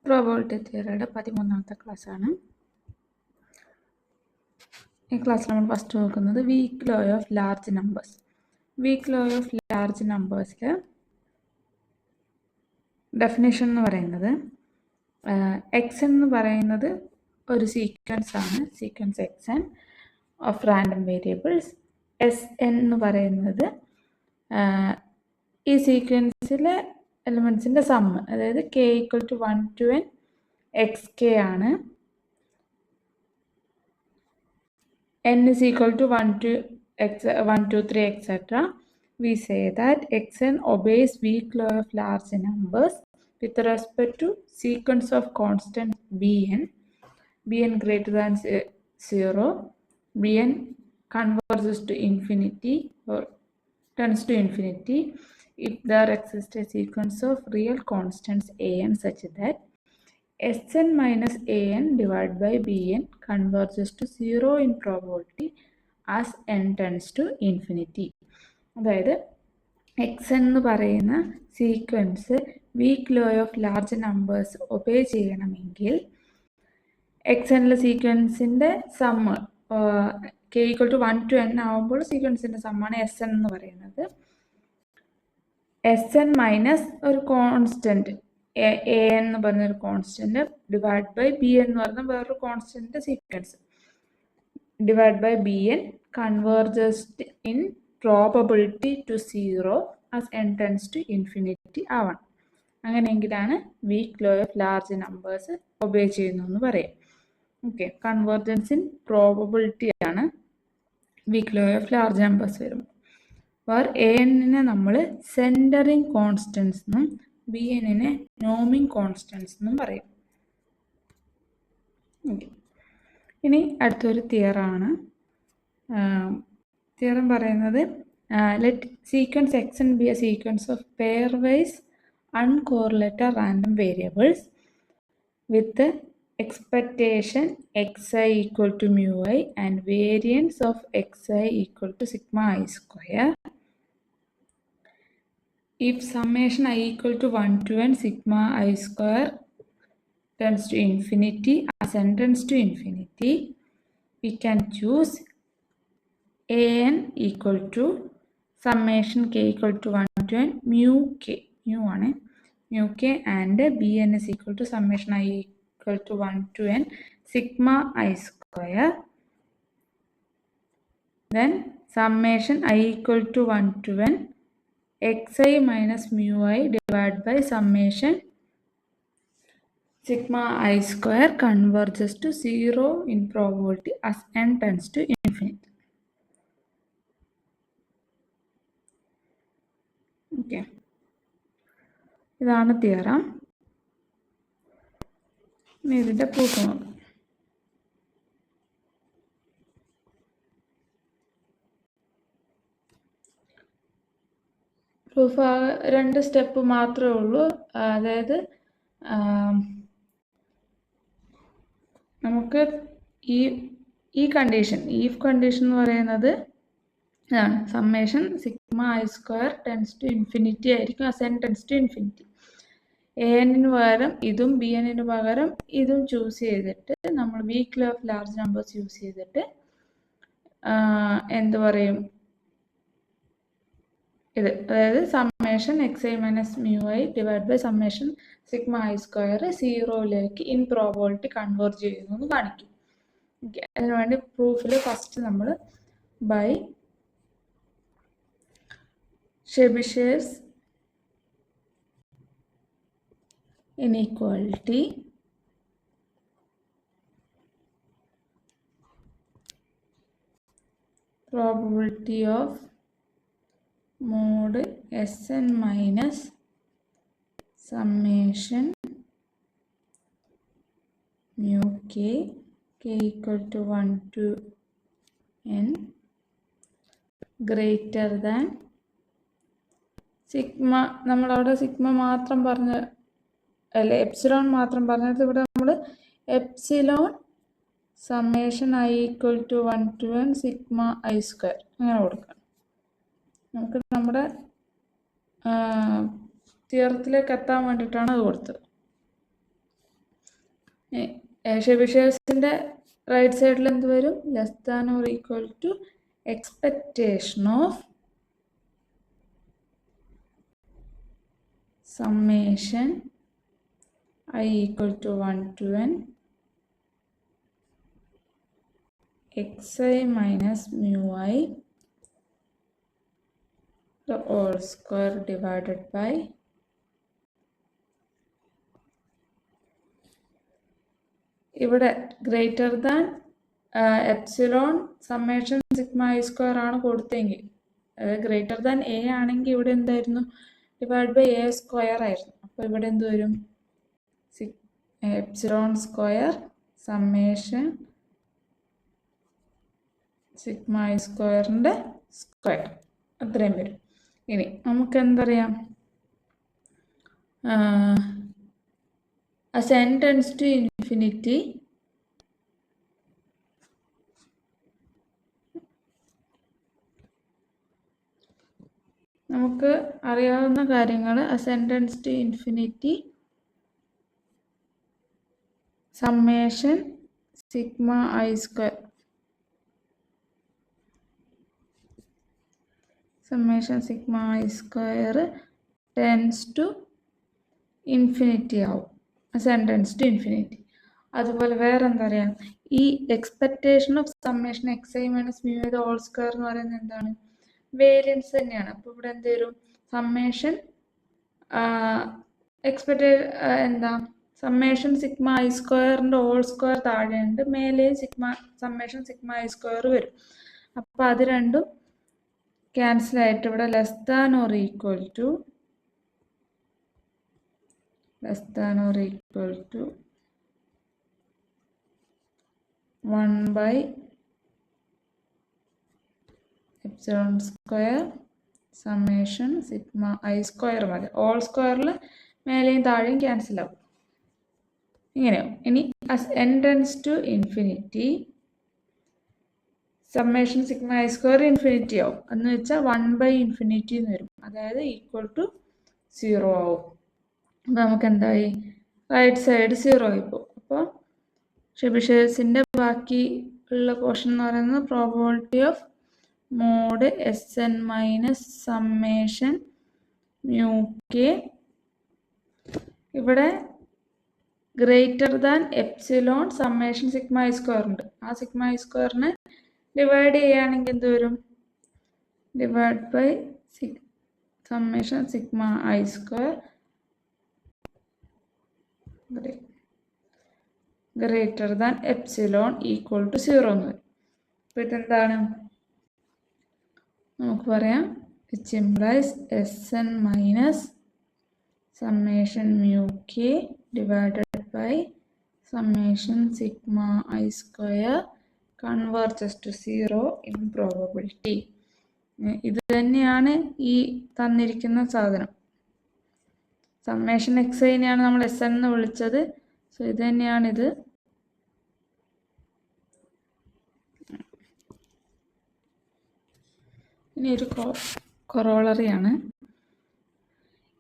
Probability തിയറിയുടെ 13ാമത്തെ ക്ലാസ്സാണ്. ഈ ക്ലാസ്സിൽ നമ്മൾ ഫസ്റ്റ് നോക്കുന്നത് weak law of large numbers. Weak law of large നമ്പേഴ്സിൽ ഡെഫിനേഷൻ എന്ന് പറയുന്നത് എക്സ് എന്ന് പറയുന്നത് ഒരു സീക്വൻസ് ആണ്, sequence X N of random variables. S N എന്ന് പറയുന്നത് ഈ സീക്വൻസിലെ എലിമെൻസിൻ്റെ സമ്മ്, അതായത് k = 1 to n xk ആണ്. n is equal to 1 to 3 etc. We say that xn obeys weak law of large numbers with respect to sequence of constants bn greater than 0, bn converges to infinity or tends to infinity if there exists a sequence of real constants an such that Sn minus an divided by bn converges to 0 in probability as n tends to infinity. അതായത് X എന്ന് പറയുന്ന sequence weak law of large numbers obey ചെയ്യണമെങ്കിൽ X എന്നിലെ സീക്വൻസിൻ്റെ sum k = 1 to n ആവുമ്പോൾ സീക്വൻസിൻ്റെ സമ്മാണ് S N എന്ന് പറയുന്നത്. S N minus ഒരു കോൺസ്റ്റൻറ്റ് എ എന്ന് പറഞ്ഞൊരു കോൺസ്റ്റൻറ്റ് ഡിവൈഡ് ബൈ ബി എന്ന് പറഞ്ഞ വേറൊരു കോൺസ്റ്റൻറ്റിൻ്റെ sequence divide by B N converges in probability to 0 as n tends to infinity ആവണം. അങ്ങനെയെങ്കിലാണ് weak law of large numbers obey ചെയ്യുന്നു എന്ന് പറയാം. ഓക്കെ, കൺവേർജൻസ് ഇൻ പ്രോബബിലിറ്റി ആണ് weak law of large numbers വരുമ്പോൾ. വേർ എ എന്നിനെ നമ്മൾ centering constants എന്നും ബി എന്നിനെ നോമിങ് കോൺസ്റ്റൻസ് എന്നും പറയും. ഇനി അടുത്തൊരു തിയറാണ്. തിയറം പറയുന്നത് let sequence X N be A sequence of pairwise uncorrelated random variables with expectation xi equal to mu I and variance of xi equal to sigma I square. If summation I equal to 1 to n sigma I square tends to infinity, as n tends to infinity, we can choose an equal to summation k equal to 1 to n mu k, mu ആണ് mu k, and bn is equal to summation I equal to 1 to n sigma I square, then summation I equal to 1 to n xi minus mu I divided by summation sigma I square converges to 0 in probability as n tends to infinity. Okay, ഇതാണ് theorem. ഇനി ഇതിൻ്റെ proof നോക്കാം. Proof രണ്ട് step മാത്രമേ ഉള്ളൂ. അതായത് നമുക്ക് ഈ കണ്ടീഷൻ, ഈഫ് കണ്ടീഷൻ എന്ന് പറയുന്നത് ഇതാണ്, summation sigma I square tends to infinity ആയിരിക്കും as n tends to infinity. A എന്നിന് പകരം ഇതും ബി എന്നിന് പകരം ഇതും ചൂസ് ചെയ്തിട്ട് നമ്മൾ weak law of large numbers use ചെയ്തിട്ട് എന്ത് പറയും, ഇത് അതായത് summation X I minus mu I divide by summation sigma I square 0ലേക്ക് ഇൻ പ്രോബബിലിറ്റി കൺവേർട്ട് ചെയ്യുന്നു എന്ന് കാണിക്കും. ഓക്കെ, അതിനുവേണ്ടി പ്രൂഫിൽ ഫസ്റ്റ് നമ്മൾ by Chebyshev's inequality probability of mod Sn minus summation mu k equal to 1 to n greater than sigma. നമ്മളവിടെ sigma മാത്രം പറഞ്ഞ അല്ല, എപ്സിലോൺ മാത്രം പറഞ്ഞത്, ഇവിടെ നമ്മൾ epsilon summation I equal to 1 to n sigma I square അങ്ങനെ കൊടുക്കണം. നമുക്ക് നമ്മുടെ തിയറത്തിലേക്ക് എത്താൻ വേണ്ടിയിട്ടാണ് അത് കൊടുത്തത്. ഷെബിഷേഴ്സിൻ്റെ റൈറ്റ് സൈഡിൽ എന്ത് വരും? Less than or equal to expectation of summation I equal to 1 to n xi minus mu I the whole square divided by ഇവിടെ greater than epsilon summation sigma I square ആണ് കൊടുത്തെങ്കിൽ, അതായത് ഗ്രേറ്റർ ദാൻ എ ആണെങ്കിൽ ഇവിടെ എന്തായിരുന്നു? Divide by A square ആയിരുന്നു. അപ്പോൾ ഇവിടെ എന്ത് വരും? Epsilon square summation sigma I സ്ക്വയറിൻ്റെ സ്ക്വയർ അത്രയും വരും. ഇനി നമുക്ക് എന്തറിയാം? as n tends to infinity നമുക്ക് അറിയാവുന്ന കാര്യങ്ങൾ as n tends to infinity summation sigma I square tends to infinity ആവും. as n tends to infinity. അതുപോലെ വേറെ എന്താ പറയാം? ഈ expectation of summation X I minus mu I whole square എന്ന് പറയുന്നത് എന്താണ്? വേരിയൻസ് തന്നെയാണ്. അപ്പോൾ ഇവിടെ എന്ത് വരും? സമ്മേഷൻ എന്താ സമ്മേഷൻ സിഗ്മ ഐ സ്ക്വയറിൻ്റെ ഹോൾ സ്ക്വയർ താഴെയുണ്ട്, മേലെ സമ്മേഷൻ സിഗ്മ ഐ സ്ക്വയർ വരും. അപ്പോൾ അത് രണ്ടും ക്യാൻസൽ ആയിട്ട് ഇവിടെ less than or equal to 1 by epsilon square summation sigma I square മതി. ഓൾ സ്ക്വയറിൽ മേലെയും താഴെയും ക്യാൻസൽ ആവും. ഇങ്ങനെയാവും. ഇനി as n tends to infinity summation sigma I square infinity ആവും. എന്ന് വെച്ചാൽ 1 by infinity എന്ന് വരും, അതായത് ഈക്വൽ ടു 0 ആവും. അപ്പോൾ നമുക്ക് എന്തായി? റൈറ്റ് സൈഡ് 0 ആയിപ്പോൾ. അപ്പോൾ ഷെബിഷേഴ്സിൻ്റെ ബാക്കി ഉള്ള പോർഷൻ എന്ന് പറയുന്നത് probability of mod S N minus summation mu K. ഇവിടെ greater than epsilon summation sigma I square ഉണ്ട്. ആ സിഗ്മ ഐ സ്ക്വയറിനെ ഡിവൈഡ് ചെയ്യുകയാണെങ്കിൽ എന്ത് വരും? Divide by summation sigma I square greater than epsilon equal to 0 എന്ന് വരും. അപ്പോൾ ഇതെന്താണ്? നമുക്ക് പറയാം which implies S N minus summation mu K divided by summation sigma I square converges to 0 in probability. ഇത് തന്നെയാണ് ഈ തന്നിരിക്കുന്ന സാധനം. സമ്മേഷൻ എക്സ് ഐനെയാണ് നമ്മൾ എസ് എൻ എന്ന് വിളിച്ചത്. സോ ഇത് തന്നെയാണിത്. ഇനി ഒരു കൊറോളറിയാണ്.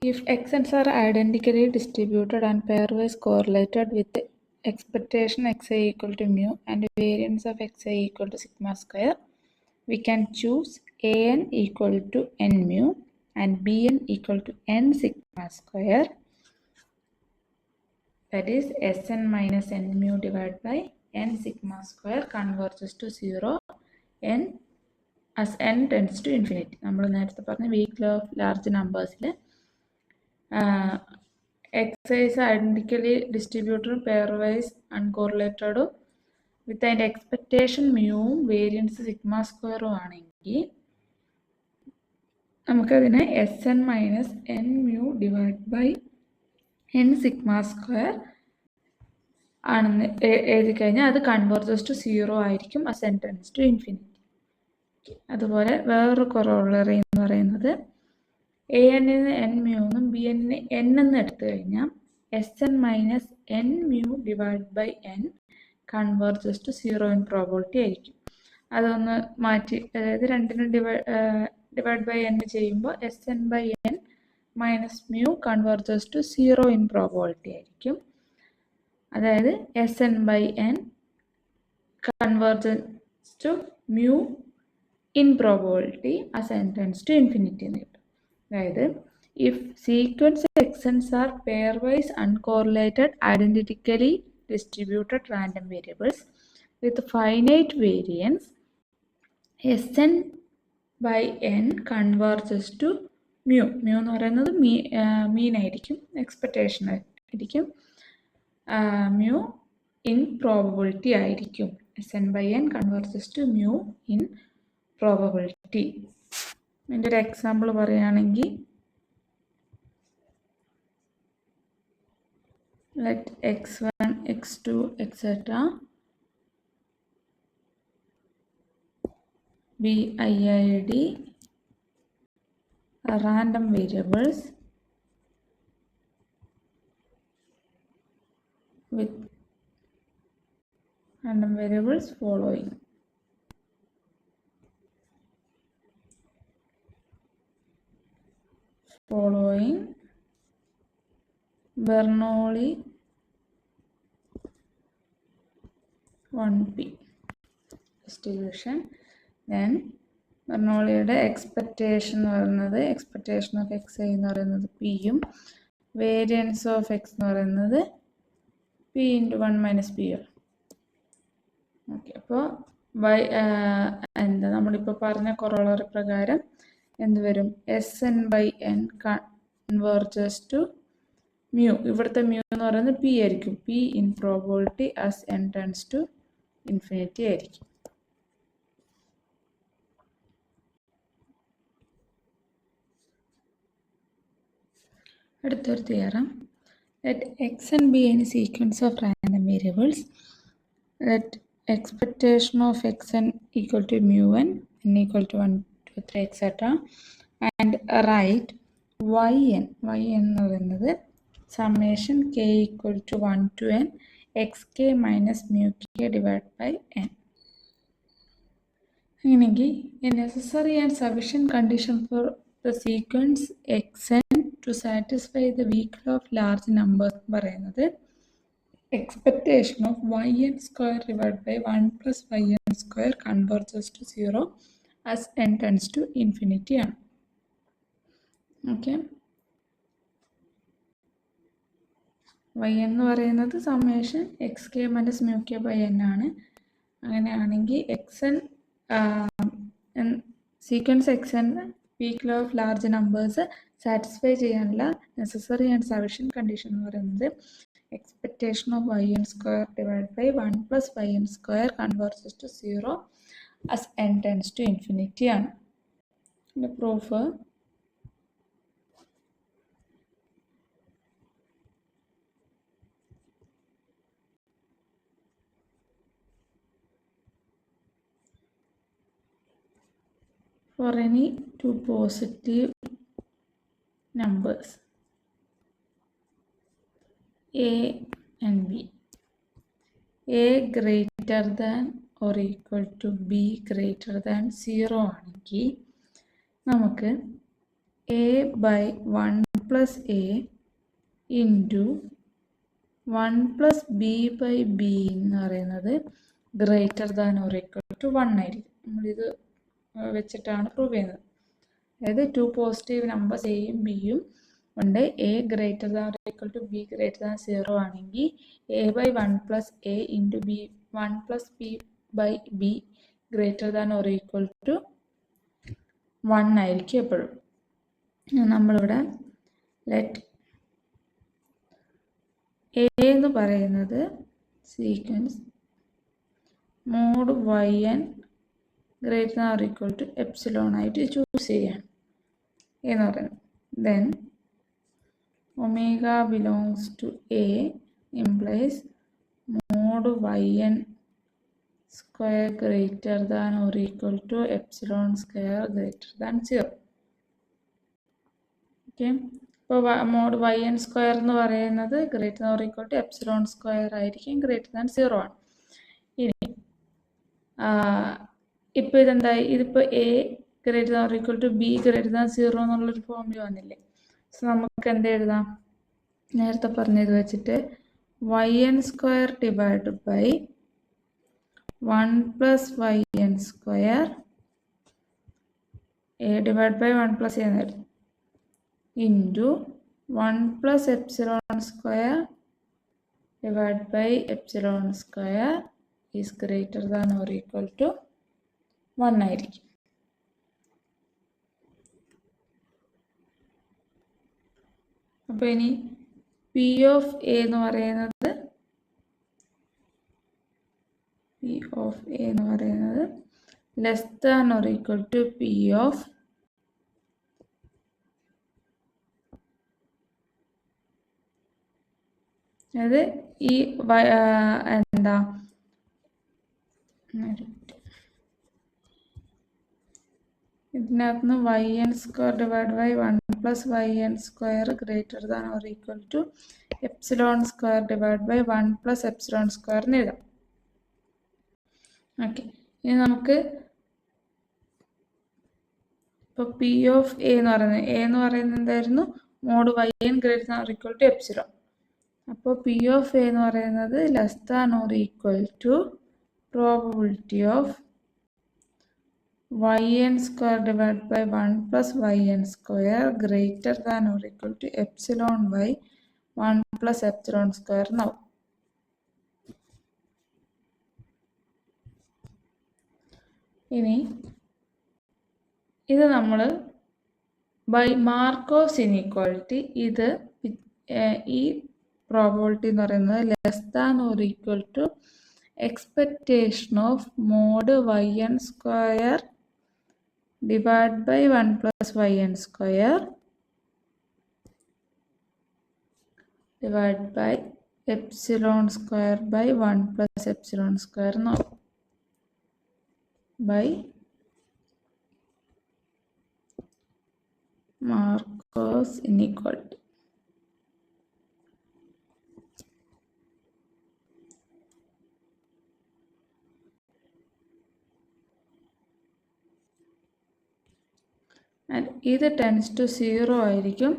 If Xns are identically distributed and pairwise correlated with expectation xi equal to mu and variance of xi equal to sigma square, we can choose an equal to n mu and bn equal to n sigma square, that is Sn minus n mu divided by n sigma square converges to 0 n as n tends to infinity. നമ്മൾ നേരത്തെ പറഞ്ഞ weak law of large നമ്പേഴ്സിൽ Xi's identically ഡിസ്ട്രിബ്യൂട്ടറും pairwise അൺകോറിലേറ്റഡും with അതിൻ്റെ expectation മ്യൂവും variance sigma സ്ക്വയറും ആണെങ്കിൽ നമുക്കതിനെ S N minus N mu divide by N sigma square ആണെന്ന് എഴുതി കഴിഞ്ഞാൽ അത് കൺവേർജസ് ടു 0 ആയിരിക്കും as n tends to infinity. അതുപോലെ വേറൊരു കൊറോളറി എന്ന് പറയുന്നത് എ എന്നിന് എൻ മ്യൂ എന്നും ബി എന്നിന് എൻ എന്ന് എടുത്തു കഴിഞ്ഞാൽ S N minus N mu divide by N converges to 0 in probability ആയിരിക്കും. അതൊന്ന് മാറ്റി, അതായത് രണ്ടിനും ഡിവൈഡ് ബൈ എൻ ചെയ്യുമ്പോൾ S N by N minus mu converges to 0 in probability ആയിരിക്കും. അതായത് Sn/n converges to mu in probability as n tends to infinity എന്ന് കിട്ടും. അതായത് if sequence xn's are pairwise uncorrelated identically distributed random variables with finite variance, Sn/n converges to mu. mu എന്ന് പറയുന്നത് മീൻ ആയിരിക്കും, expectation ആയിരിക്കും. mu in probability ആയിരിക്കും. Sn/n converges to mu in probability. ഇതിൻ്റെ ഒരു എക്സാമ്പിൾ പറയുകയാണെങ്കിൽ let x1, x2, etc. be IID random variables with random variables following. Bernoulli 1p distribution. Then ബെർണോളിയുടെ expectation എന്ന് പറയുന്നത് എക്സ്പെക്റ്റേഷൻ ഓഫ് എക്സ് എന്ന് പറയുന്നത് പിയും വേരിയൻസ് ഓഫ് എക്സ് എന്ന് പറയുന്നത് P into 1 minus P. Okay, അപ്പോൾ എന്താ നമ്മളിപ്പോൾ പറഞ്ഞ കൊറോളറി പ്രകാരം എന്ത് വരും? Sn/n converges to mu. ഇവിടുത്തെ മ്യൂ എന്ന് പറയുന്നത് പി ആയിരിക്കും. P in probability as n tends to infinity ആയിരിക്കും. അടുത്തൊരു theorem. Let xn be any sequence of random variables. Let expectation of xn equal to mu n equal to 1, 2, 3, etc. And write yn. yn എന്ന് പറയുന്നത് summation k equal to 1 to n xk minus mu k divided by n. അങ്ങനെയെങ്കിൽ a necessary and sufficient condition for the sequence xn to satisfy the weak law of large numbers പറയുന്നത് expectation of yn square divided by 1 plus yn square converges to 0 as n tends to infinity ആണ്. Okay, y എന്ന് പറയുന്നത് summation X K minus mu K by N ആണ്. അങ്ങനെയാണെങ്കിൽ sequence Xn weak law of large numbers satisfy ചെയ്യാനുള്ള necessary and sufficient condition എന്ന് പറയുന്നത് expectation of Y N square divide by 1 plus Y N square converges to 0 as N tends to infinity ആണ്. ഇതിൻ്റെ proof for any two positive numbers a and b, a greater than or equal to b greater than 0 ആണെങ്കിൽ നമുക്ക് a by 1 plus a into 1 plus b by b എന്ന് പറയുന്നത് greater than or equal to 1 ആയിരിക്കും. നമ്മളിത് വെച്ചിട്ടാണ് prove ചെയ്യുന്നത്. അതായത് to positive numbers എയും ബിയും ഉണ്ട്. A greater than or equal to B greater than 0 ആണെങ്കിൽ A by 1 plus A into B 1 plus B by B greater than or equal to 1 ആയിരിക്കും എപ്പോഴും. നമ്മളിവിടെ ലെറ്റ് എ എന്ന് പറയുന്നത് sequence mod Y N greater than or equal to epsilon ആയിട്ട് choose ചെയ്യാണ് എന്ന് പറയുന്നത്. Then omega belongs to A implies mod Y N square greater than or equal to epsilon square greater than 0. Okay, ഇപ്പോൾ mod Y N square എന്ന് പറയുന്നത് greater than or equal to epsilon square ആയിരിക്കും, greater than 0 ആണ്. ഇനി ഇപ്പോൾ ഇതെന്തായി? ഇതിപ്പോൾ A greater than or equal to B greater than 0 എന്നുള്ളൊരു ഫോമിൽ വന്നില്ലേ. സോ നമുക്ക് എന്ത് എഴുതാം? നേരത്തെ പറഞ്ഞത് വെച്ചിട്ട് yn square divided by 1 plus yn square a divided by 1 plus a into 1 plus epsilon square divided by epsilon square is greater than or equal to 1 ആയിരിക്കും. അപ്പോൾ ഇനി പി ഓഫ് എ എന്ന് പറയുന്നത് less than or equal to P of അതായത് ഈ എന്താ ഇതിനകത്ത് നിന്ന് yn square divide by 1 plus yn square greater than or equal to epsilon square divide by 1 plus epsilon square എന്ന് എഴുതാം. ഓക്കെ, ഇനി നമുക്ക് ഇപ്പോൾ പി ഓഫ് എ എന്ന് പറയുന്നത് എന്തായിരുന്നു? Mod yn greater than or equal to epsilon. അപ്പോൾ P of A എന്ന് പറയുന്നത് less than or equal to probability of yn square divided by 1 plus yn square greater than or equal to epsilon by 1 plus epsilon square എന്നാവും. ഇനി ഇത് നമ്മൾ by Markose inequality ഇത് ഈ probability എന്ന് പറയുന്നത് less than or equal to expectation of mod yn square divided by 1 plus yn square divided by epsilon square by 1 plus epsilon square now by Markos inequality. And either tends to 0 ആയിരിക്കും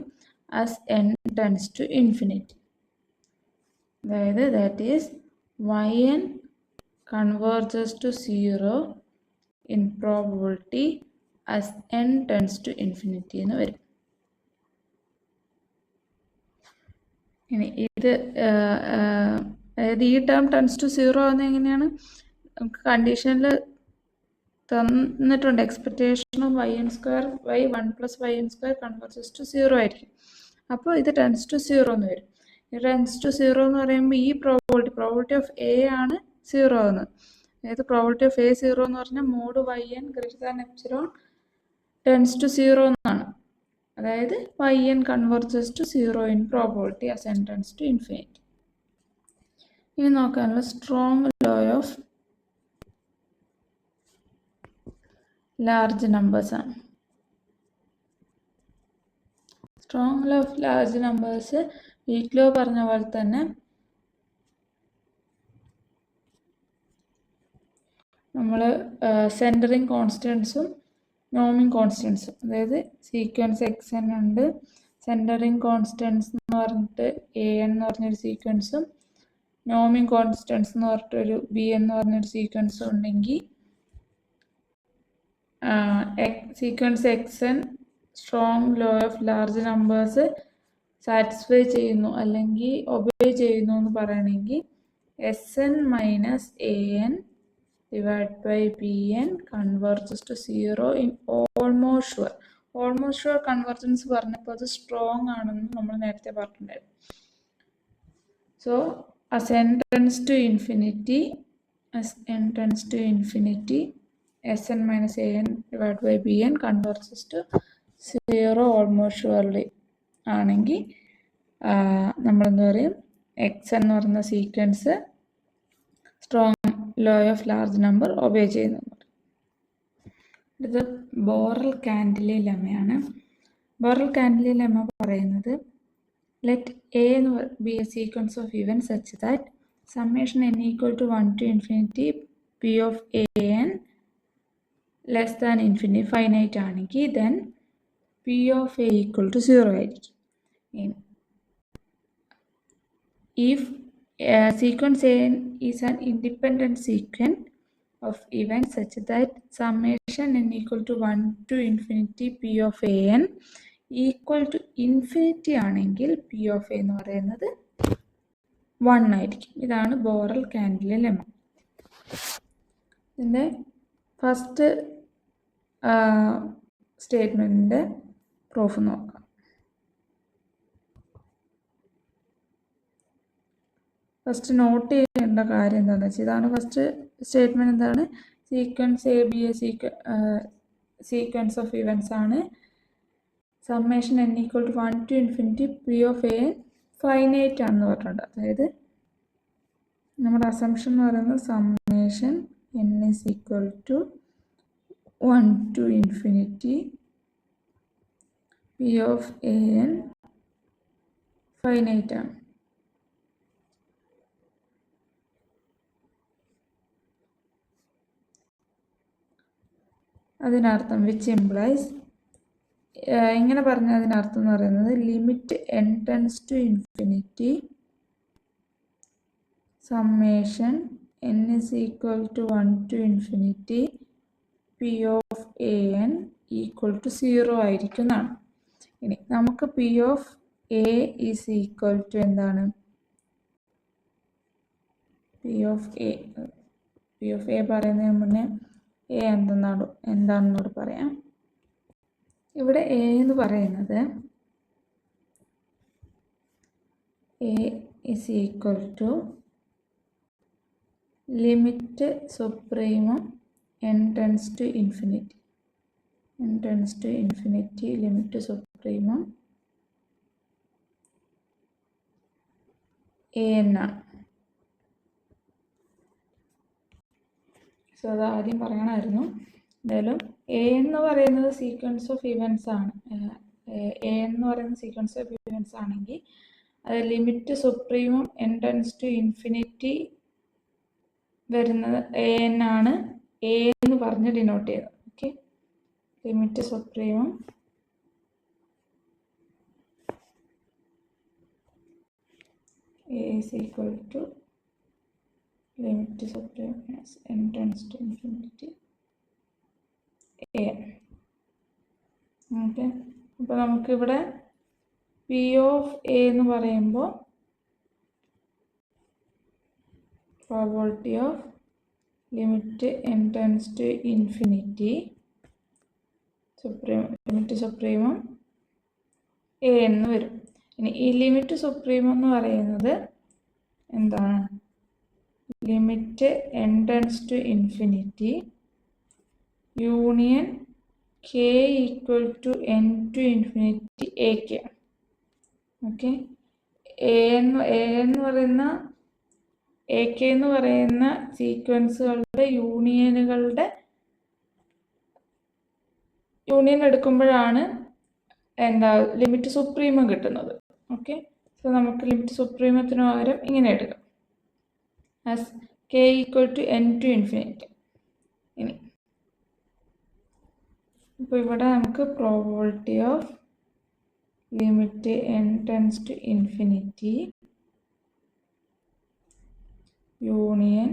as n tends to infinity. അതായത് that is yn converges to 0 in probability as n tends to infinity എന്ന് വരും. ഇനി ഇത് അതായത് ഈ term tense to 0 ആവുന്നത് എങ്ങനെയാണ്? നമുക്ക് കണ്ടീഷനിൽ തന്നിട്ടുണ്ട് expectation of yn square by 1 plus yn square converges to 0 ആയിരിക്കും. അപ്പോൾ ഇത് ടെൻസ് ടു 0 എന്ന് വരും. ഈ ടെൻസ് ടു 0 എന്ന് പറയുമ്പോൾ ഈ പ്രോബിലിറ്റി ഓഫ് എ ആണ് 0 ആവുന്നത്. അതായത് പ്രോബിലിറ്റി ഓഫ് എ 0 എന്ന് പറഞ്ഞാൽ mod yn greater than epsilon tends to 0 എന്നാണ്. അതായത് yn converges to 0 in probability as n tends to infinity. ഇനി നോക്കാനുള്ള strong law of large numbers ആണ്. Strong law of large numbers weak law പറഞ്ഞ പോലെ തന്നെ നമ്മൾ സെൻറ്ററിങ് കോൺസ്റ്റൻസും നോമിങ് കോൺസ്റ്റൻസും, അതായത് സീക്വൻസ് എക്സ് എൻ ഉണ്ട്, സെൻറ്ററിങ് കോൺസ്റ്റൻസ് എന്ന് പറഞ്ഞിട്ട് എ എൻ എന്ന് പറഞ്ഞൊരു സീക്വൻസും നോമിങ് കോൺസ്റ്റൻസ് എന്ന് പറഞ്ഞിട്ടൊരു ബി എൻ എന്ന് പറഞ്ഞൊരു സീക്വൻസും ഉണ്ടെങ്കിൽ sequence X n strong law of large numbers satisfy ചെയ്യുന്നു അല്ലെങ്കിൽ ഒബേ ചെയ്യുന്നു എന്ന് പറയണമെങ്കിൽ s N minus a n divide by B N converges to 0 in almost sure. Almost sure convergence പറഞ്ഞപ്പോൾ അത് സ്ട്രോങ് ആണെന്ന് നമ്മൾ നേരത്തെ പറഞ്ഞിട്ടുണ്ടായിരുന്നു. So as n tends to infinity Sn minus an divided by bn converges to 0 almost surely ആണെങ്കിൽ നമ്മളെന്താ പറയും, X എന്ന് പറയുന്ന sequence strong law of large number obey ചെയ്യുന്നു. ഇത് ബോറൽ കാൻഡിലി ലെമ്മയാണ്. ബോറൽ കാൻഡിലി ലെമ്മ പറയുന്നത് let A be a sequence of events such that summation n equal to 1 to infinity p of an less than infinity finite ആണെങ്കിൽ then p of a equal to 0 ആയിരിക്കും. If sequence an is an independent sequence of events such that summation n equal to 1 to infinity p of an equal to infinity ആണെങ്കിൽ p of a എന്ന് പറയുന്നത് 1 ആയിരിക്കും. ഇതാണ് Borel Cantelli lemma. ഇതിൻ്റെ first സ്റ്റേറ്റ്മെൻറ്റിൻ്റെ proof നോക്കാം. First note ചെയ്യേണ്ട കാര്യം എന്താണെന്ന് വെച്ചാൽ ഇതാണ് ഫസ്റ്റ് സ്റ്റേറ്റ്മെൻറ്റ്. എന്താണ്? Sequence A B A sequence of events ആണ്. Summation n equal to 1 to infinity P of A finite ആണെന്ന് പറഞ്ഞിട്ടുണ്ട്. അതായത് നമ്മുടെ അസംഷൻ എന്ന് പറയുന്നത് summation n is equal to 1 to infinity p of an finite ആണ്. അതിനർത്ഥം വിച്ച് ഇംപ്ലൈസ് ഇങ്ങനെ പറഞ്ഞ അതിനർത്ഥം എന്ന് പറയുന്നത് limit n tends to infinity summation n is equal to 1 to infinity p of an equal to 0 ആയിരിക്കും എന്നാണ്. ഇനി നമുക്ക് p of a is equal to എന്താണ്? p of a പറയുന്നതിന് മുന്നേ എ എന്താണെന്നോട് പറയാം. ഇവിടെ എ എന്ന് പറയുന്നത് a is equal to limit supremum n tends to infinity limit supremum a എന്നാണ്. സോ അത് ആദ്യം പറയണമായിരുന്നു. എന്തായാലും എ എന്ന് പറയുന്നത് സീക്വൻസ് ഓഫ് ഇവൻറ്റ്സ് ആണ്. എ എന്ന് പറയുന്ന സീക്വൻസ് ഓഫ് ഇവൻറ്റ്സ് ആണെങ്കിൽ അത് limit supremum n tends to infinity വരുന്നത് എ എൻ ആണ്. എ എന്ന് പറഞ്ഞ് ഡിനോട്ട് ചെയ്തത്. Okay, limit supremum a is equal to limit supreme as n tends to infinity a. Okay, അപ്പോൾ നമുക്കിവിടെ പി ഓഫ് എ എന്ന് പറയുമ്പോൾ probability of limit n tends to infinity limit supremum a എന്ന് വരും. ഇനി ഈ ലിമിറ്റ് സുപ്രീമം എന്ന് പറയുന്നത് എന്താണ്? Limit n tends to infinity union k equal to n to infinity a k. Okay, a എന്ന് പറയുന്ന എ കെ എന്ന് പറയുന്ന സീക്വൻസുകളുടെ യൂണിയൻ എടുക്കുമ്പോഴാണ് എന്താ ലിമിറ്റ് സുപ്രീമം കിട്ടുന്നത്. ഓക്കെ, സോ നമുക്ക് ലിമിറ്റ് സുപ്രീമത്തിന് പകരം ഇങ്ങനെ എടുക്കാം as k equal to n to infinity. ഇനി ഇപ്പോൾ ഇവിടെ നമുക്ക് probability of limit n tends to infinity union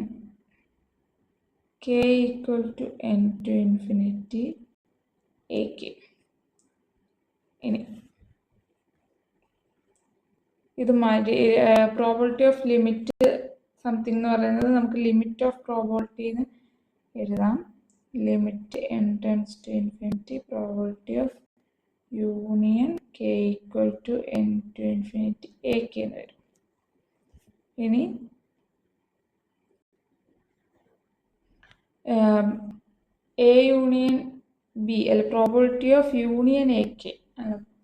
k equal to n to infinity a k. ഇനി ഇത് പ്രോബബിലിറ്റി ഓഫ് ലിമിറ്റ് സംതിങ് എന്ന് പറയുന്നത് നമുക്ക് ലിമിറ്റ് ഓഫ് പ്രോബബിലിറ്റി എന്ന് എഴുതാം. Limit n tends to infinity probability of union k equal to n to infinity a k എന്ന് വരും. ഇനി എ യൂണിയൻ ബി അല്ല probability of union a k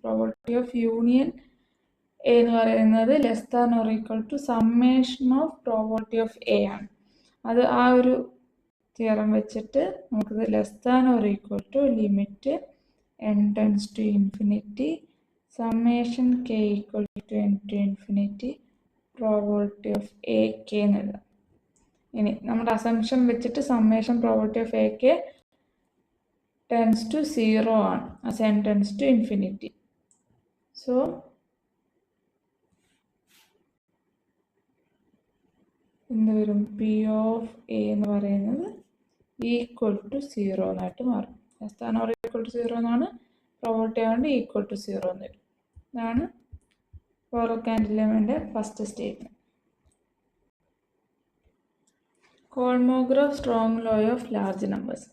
probability of union a എന്ന് പറയുന്നത് less than or equal to summation of probability of a ആണ്. അത് ആ ഒരു തിയറം വെച്ചിട്ട് നമുക്കിത് less than or equal to limit n tends to infinity summation k equal to n to infinity probability of a k എന്ന് എഴുതാം. ഇനി നമ്മുടെ അസംഷൻ വെച്ചിട്ട് summation probability of a k tends to 0 ആണ് as n tends to infinity. So എന്ത് വരും? P of A എന്ന് പറയുന്നത് ഈക്വൽ ടു 0 എന്നായിട്ട് മാറും. സ്ഥാനം ഈക്വൽ ടു 0 എന്നാണ്, പ്രോബബിലിറ്റി ആയതുകൊണ്ട് ഈക്വൽ ടു 0 എന്ന് വരും. ഇതാണ് ഫോർ കാൻഡിലിവറിന്റെ first statement. Kolmogorov strong law of large numbers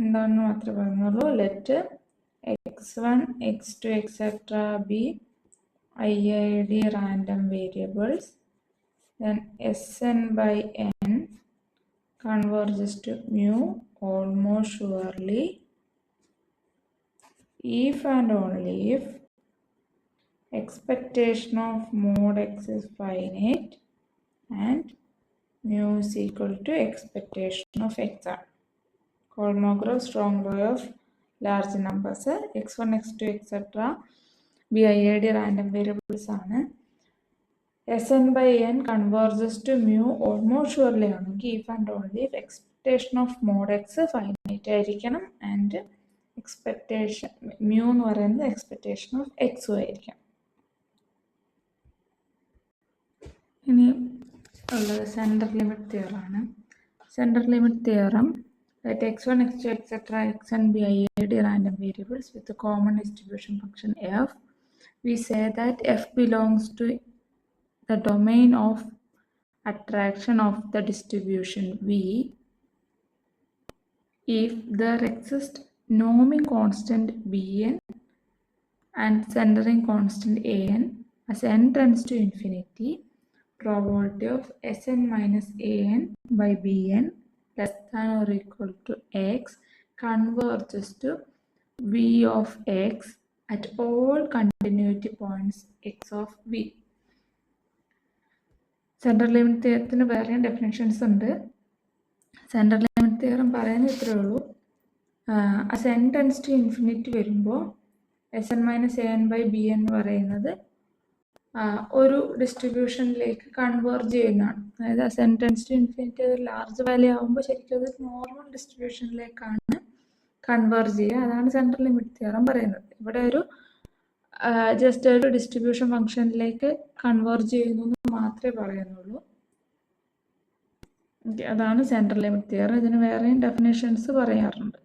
എന്താണെന്ന് മാത്രമേ പറയുന്നുള്ളൂ. Let x1, x2, etc. be IID random variables, then Sn by n converges to mu almost surely if and only if expectation of mod x is finite and mu is equal to expectation of x. Kolmogorov strong law of large numbers. x1, x2, etc. BID random variables ആണ്. Sn by n converges to mu almost surely ആണെങ്കിൽ if and only if expectation of mod x finite ആയിരിക്കണം and expectation mu എന്ന് പറയുന്നത് expectation of x ആയിരിക്കണം. ഇനി ഉള്ളത് centre limit theorem ആണ്. Centre limit theorem let x1, x2, etc. xn be IID random variables with a common distribution function f. We say that f belongs to the domain of attraction of the distribution V if there exists norming constant Bn and centering constant An. As n tends to infinity, probability of Sn minus An by Bn less than or equal to x converges to V of x at all continuity points x of V. Central limit തിയറത്തിന് വേറെ definitions ഉണ്ട്. Central limit theorem പറയുന്നത് ഇത്രയേ ഉള്ളൂ. as n tends to infinity വരുമ്പോൾ Sn minus An by Bn എന്ന് പറയുന്നത് ഒരു ഡിസ്ട്രിബ്യൂഷനിലേക്ക് കൺവേർജ് ചെയ്യുന്നതാണ്. അതായത് as n tends to infinity ഒരു ലാർജ് വാല്യൂ ആകുമ്പോൾ ശരിക്കും അത് നോർമൽ ഡിസ്ട്രിബ്യൂഷനിലേക്കാണ് കൺവേർജ് ചെയ്യുക. അതാണ് സെൻട്രൽ ലിമിറ്റ് തിയറം പറയുന്നത്. ഇവിടെ ഒരു ജസ്റ്റ് ഒരു ഡിസ്ട്രിബ്യൂഷൻ ഫംഗ്ഷനിലേക്ക് കൺവേർജ് ചെയ്യുന്നു എന്ന് മാത്രമേ പറയുന്നുള്ളൂ. അതാണ് സെൻട്രൽ ലിമിറ്റ് തിയറം. ഇതിന് വേറെയും ഡെഫിനേഷൻസ് പറയാറുണ്ട്.